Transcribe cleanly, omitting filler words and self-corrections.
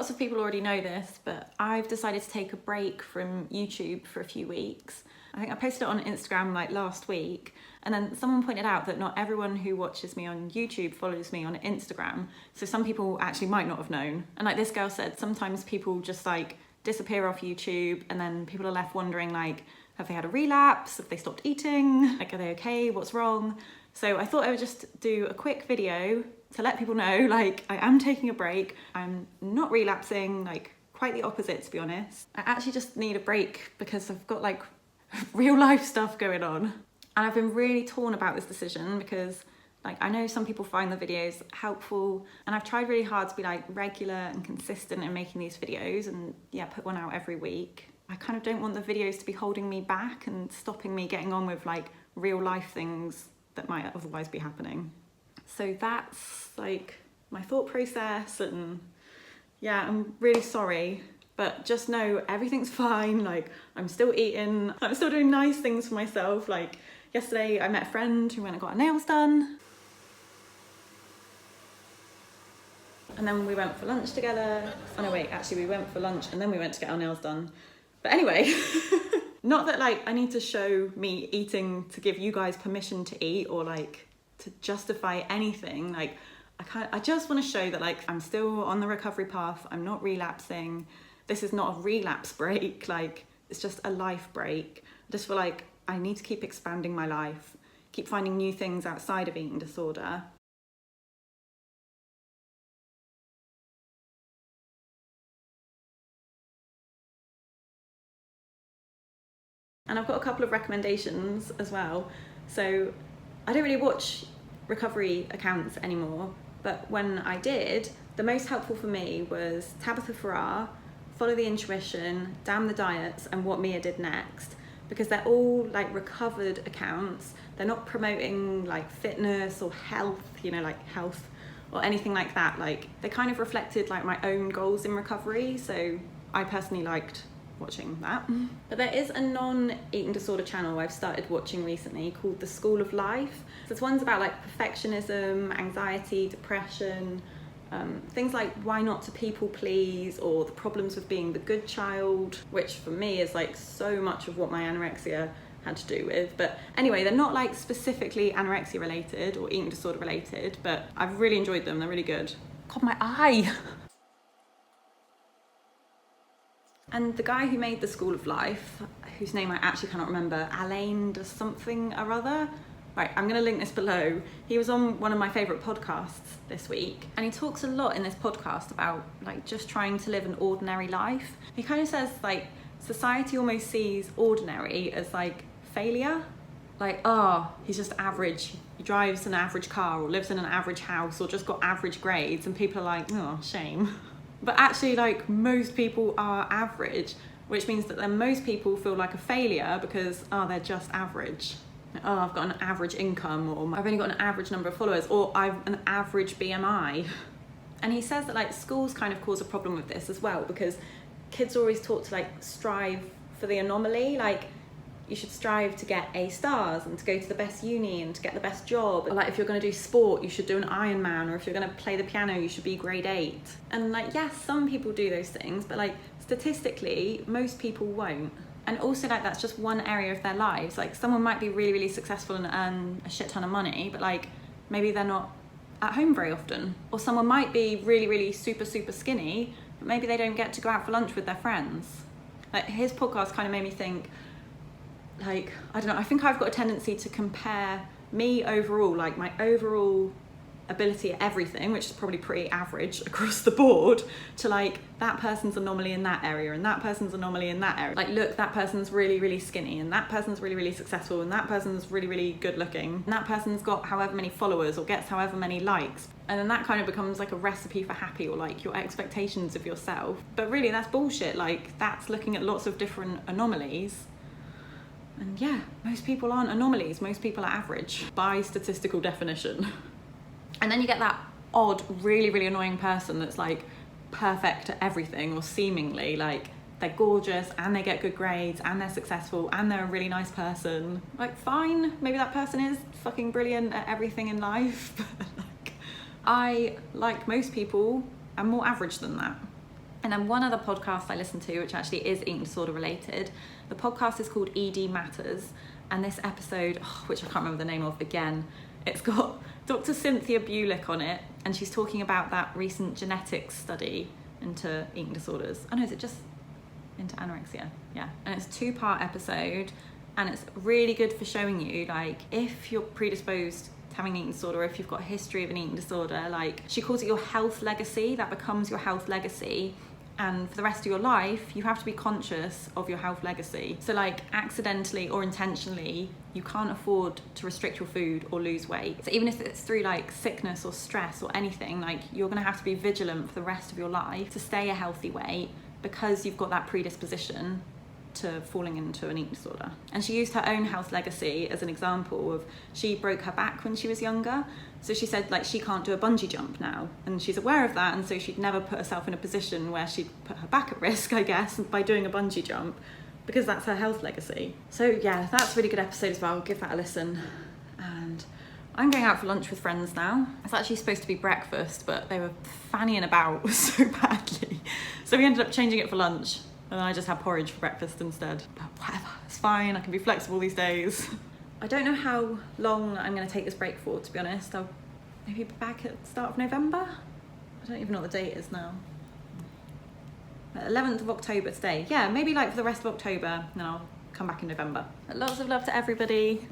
lots of people already know this, but I've decided to take a break from YouTube for a few weeks. I think I posted it on Instagram like last week, and then someone pointed out that not everyone who watches me on YouTube follows me on Instagram. So some people actually might not have known. And like this girl said, sometimes people just like disappear off YouTube and then people are left wondering like, have they had a relapse? Have they stopped eating? Like, are they okay? What's wrong? So I thought I would just do a quick video to let people know, like, I am taking a break. I'm not relapsing, like quite the opposite, to be honest. I actually just need a break because I've got like real life stuff going on. And I've been really torn about this decision because like I know some people find the videos helpful, and I've tried really hard to be like regular and consistent in making these videos and yeah, put one out every week. I kind of don't want the videos to be holding me back and stopping me getting on with like real life things that might otherwise be happening. So that's like my thought process, and yeah, I'm really sorry, but just know everything's fine. Like I'm still eating, I'm still doing nice things for myself. Like yesterday I met a friend who went and got her nails done. And then we went for lunch together. Oh no, wait, actually we went for lunch and then we went to get our nails done. But anyway, not that like I need to show me eating to give you guys permission to eat or like to justify anything. Like I just want to show that like I'm still on the recovery path. I'm not relapsing. This is not a relapse break. Like it's just a life break. I just feel like I need to keep expanding my life, keep finding new things outside of eating disorder. And I've got a couple of recommendations as well. So I don't really watch recovery accounts anymore, but when I did, the most helpful for me was Tabitha Farrar, Follow the Intuition, Damn the Diets, and What Mia Did Next, because they're all like recovered accounts. They're not promoting like fitness or health, you know, like health or anything like that. Like they kind of reflected like my own goals in recovery. So I personally liked watching that. But there is a non-eating disorder channel I've started watching recently called The School of Life. So this one's about like perfectionism, anxiety, depression, things like why not to people please, or the problems with being the good child, which for me is like so much of what my anorexia had to do with. But anyway, they're not like specifically anorexia related or eating disorder related, but I've really enjoyed them. They're really good. God, my eye. And the guy who made The School of Life, whose name I actually cannot remember, Alain does something or other. Right, I'm gonna link this below. He was on one of my favorite podcasts this week, and he talks a lot in this podcast about like just trying to live an ordinary life. He kind of says like society almost sees ordinary as like failure. Like, oh, he's just average. He drives an average car or lives in an average house or just got average grades, and people are like, oh, shame. But actually, like, most people are average, which means that then most people feel like a failure because, oh, they're just average. Like, oh, I've got an average income, or I've only got an average number of followers, or I've an average BMI. And he says that, like, schools kind of cause a problem with this as well, because kids are always taught to, like, strive for the anomaly. Like, you should strive to get A stars and to go to the best uni and to get the best job. Or like if you're going to do sport, you should do an Ironman, or if you're going to play the piano, you should be grade 8. And like, yes, some people do those things, but like statistically, most people won't. And also like that's just one area of their lives. Like someone might be really, really successful and earn a shit ton of money, but like maybe they're not at home very often. Or someone might be really, really super, super skinny, but maybe they don't get to go out for lunch with their friends. Like his podcast kind of made me think, like, I don't know, I think I've got a tendency to compare me overall, like my overall ability at everything, which is probably pretty average across the board, to like that person's anomaly in that area and that person's anomaly in that area. Like, look, that person's really, really skinny and that person's really, really successful and that person's really, really good looking and that person's got however many followers or gets however many likes. And then that kind of becomes like a recipe for happy, or like your expectations of yourself. But really that's bullshit. Like that's looking at lots of different anomalies. And yeah, most people aren't anomalies. Most people are average by statistical definition. And then you get that odd, really, really annoying person that's like perfect at everything, or seemingly like they're gorgeous and they get good grades and they're successful and they're a really nice person. Like, fine, maybe that person is fucking brilliant at everything in life. But like, I, like most people, am more average than that. And then one other podcast I listen to, which actually is eating disorder related, the podcast is called ED Matters. And this episode, which I can't remember the name of again, it's got Dr. Cynthia Bulick on it, and she's talking about that recent genetics study into eating disorders. Oh no, is it just into anorexia? Yeah. And it's a 2-part episode, and it's really good for showing you, like, if you're predisposed to having an eating disorder, or if you've got a history of an eating disorder, like, she calls it your health legacy, that becomes your health legacy. And for the rest of your life, you have to be conscious of your health legacy. So like accidentally or intentionally, you can't afford to restrict your food or lose weight. So even if it's through like sickness or stress or anything, like you're gonna have to be vigilant for the rest of your life to stay a healthy weight, because you've got that predisposition to falling into an eating disorder. And she used her own health legacy as an example of, she broke her back when she was younger. So she said like she can't do a bungee jump now, and she's aware of that, and so she'd never put herself in a position where she'd put her back at risk, I guess, by doing a bungee jump, because that's her health legacy. So yeah, that's a really good episode as well. Give that a listen. And I'm going out for lunch with friends now. It's actually supposed to be breakfast, but they were fannying about so badly, so we ended up changing it for lunch. And then I just had porridge for breakfast instead. But whatever, it's fine, I can be flexible these days. I don't know how long I'm gonna take this break for, to be honest. I'll maybe be back at the start of November. I don't even know what the date is now. 11th of October today. Yeah, maybe like for the rest of October, and then I'll come back in November. But lots of love to everybody.